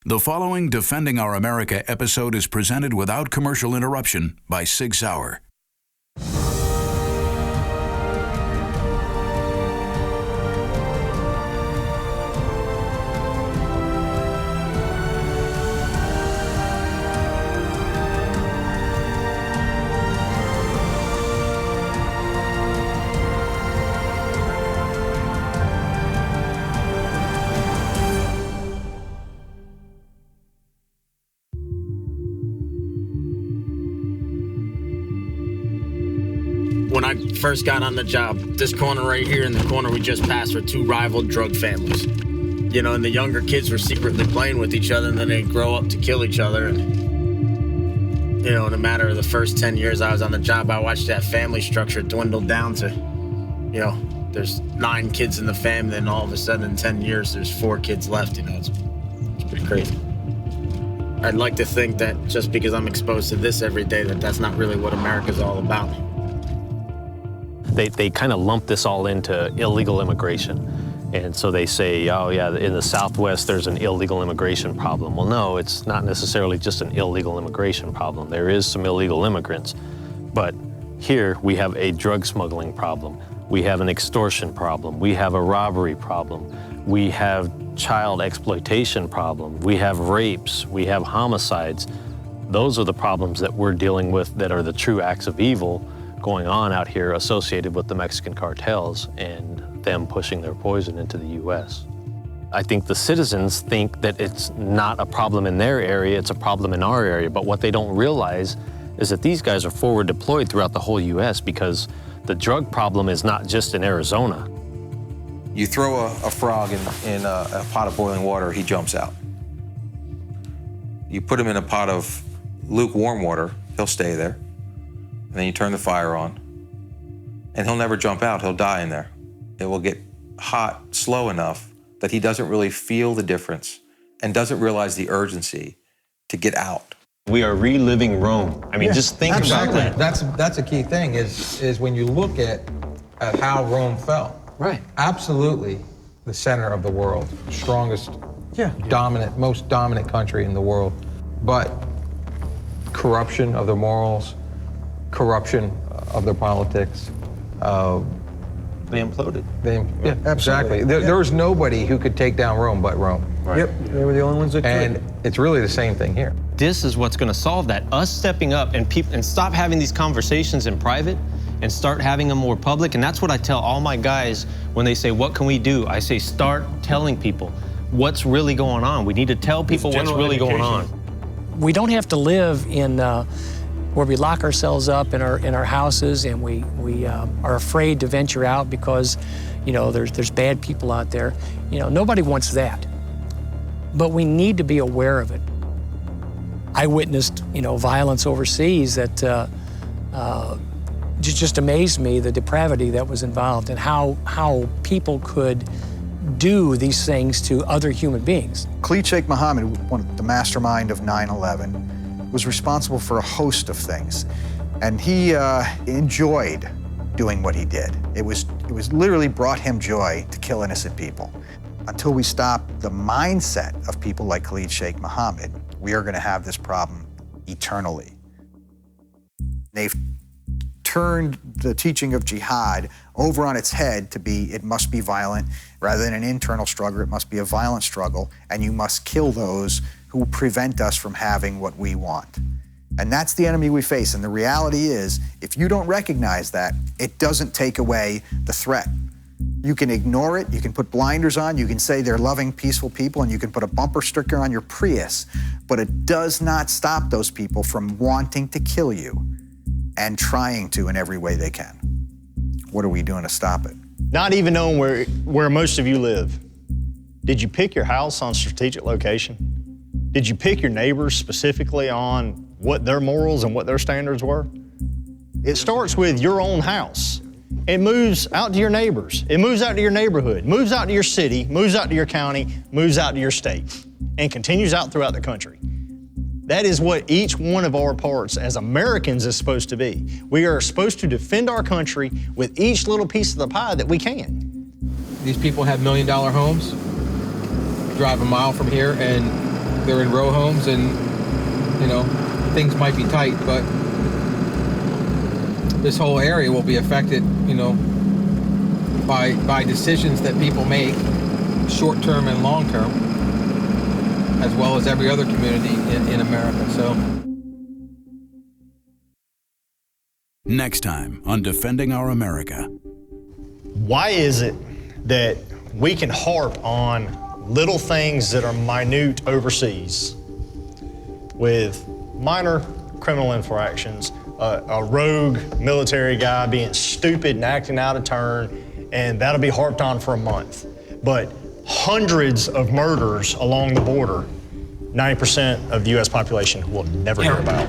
The following Defending Our America episode is presented without commercial interruption by Sig Sauer. When I first got on the job, this corner right here and the corner we just passed were two rival drug families. You know, and the younger kids were secretly playing with each other, and then they'd grow up to kill each other. And, you know, in a matter of the first 10 years I was on the job, I watched that family structure dwindle down to, you know, there's 9 kids in the family, and all of a sudden in 10 years, there's 4 kids left. You know, it's pretty crazy. I'd like to think that just because I'm exposed to this every day, that's not really what America's all about. They kind of lump this all into illegal immigration. And so they say, oh yeah, in the Southwest there's an illegal immigration problem. Well, no, it's not necessarily just an illegal immigration problem. There is some illegal immigrants. But here we have a drug smuggling problem. We have an extortion problem. We have a robbery problem. We have child exploitation problem. We have rapes. We have homicides. Those are the problems that we're dealing with that are the true acts of evil going on out here associated with the Mexican cartels and them pushing their poison into the U.S. I think the citizens think that it's not a problem in their area, it's a problem in our area, but what they don't realize is that these guys are forward deployed throughout the whole U.S. because the drug problem is not just in Arizona. You throw a frog in a pot of boiling water, he jumps out. You put him in a pot of lukewarm water, he'll stay there. And then you turn the fire on, and he'll never jump out, he'll die in there. It will get hot slow enough that he doesn't really feel the difference and doesn't realize the urgency to get out. We are reliving Rome. I mean, just think about that. That's a key thing is when you look at how Rome fell. Right. Absolutely the center of the world, strongest, dominant, most dominant country in the world. But corruption of their morals, corruption of their politics. They imploded. Exactly. There was nobody who could take down Rome but Rome. Right. Yep, they were the only ones that could. And it's really the same thing here. This is what's going to solve that. Us stepping up and stop having these conversations in private and start having them more public. And that's what I tell all my guys when they say, what can we do? I say, start telling people what's really going on. We need to tell people what's really going on. We don't have to live in where we lock ourselves up in our houses and we are afraid to venture out because, you know, there's bad people out there. You know, nobody wants that. But we need to be aware of it. I witnessed, you know, violence overseas that just amazed me, the depravity that was involved and how people could do these things to other human beings. Khalid Sheikh Mohammed, the mastermind of 9/11, was responsible for a host of things. And he enjoyed doing what he did. It was literally brought him joy to kill innocent people. Until we stop the mindset of people like Khalid Sheikh Mohammed, we are gonna have this problem eternally. They've turned the teaching of jihad over on its head to be, it must be violent. Rather than an internal struggle, it must be a violent struggle, and you must kill those who prevent us from having what we want. And that's the enemy we face. And the reality is, if you don't recognize that, it doesn't take away the threat. You can ignore it, you can put blinders on, you can say they're loving, peaceful people, and you can put a bumper sticker on your Prius, but it does not stop those people from wanting to kill you and trying to in every way they can. What are we doing to stop it? Not even knowing where most of you live. Did you pick your house on strategic location? Did you pick your neighbors specifically on what their morals and what their standards were? It starts with your own house. It moves out to your neighbors. It moves out to your neighborhood, moves out to your city, moves out to your county, moves out to your state, and continues out throughout the country. That is what each one of our parts as Americans is supposed to be. We are supposed to defend our country with each little piece of the pie that we can. These people have $1 million homes, drive a mile from here, and they're in row homes, and things might be tight, but this whole area will be affected, by decisions that people make, short term and long term, as well as every other community in America. So. Next time on Defending Our America. Why is it that we can harp on little things that are minute overseas with minor criminal infractions, a rogue military guy being stupid and acting out of turn, and that'll be harped on for a month. But hundreds of murders along the border, 90% of the U.S. population will never hear about.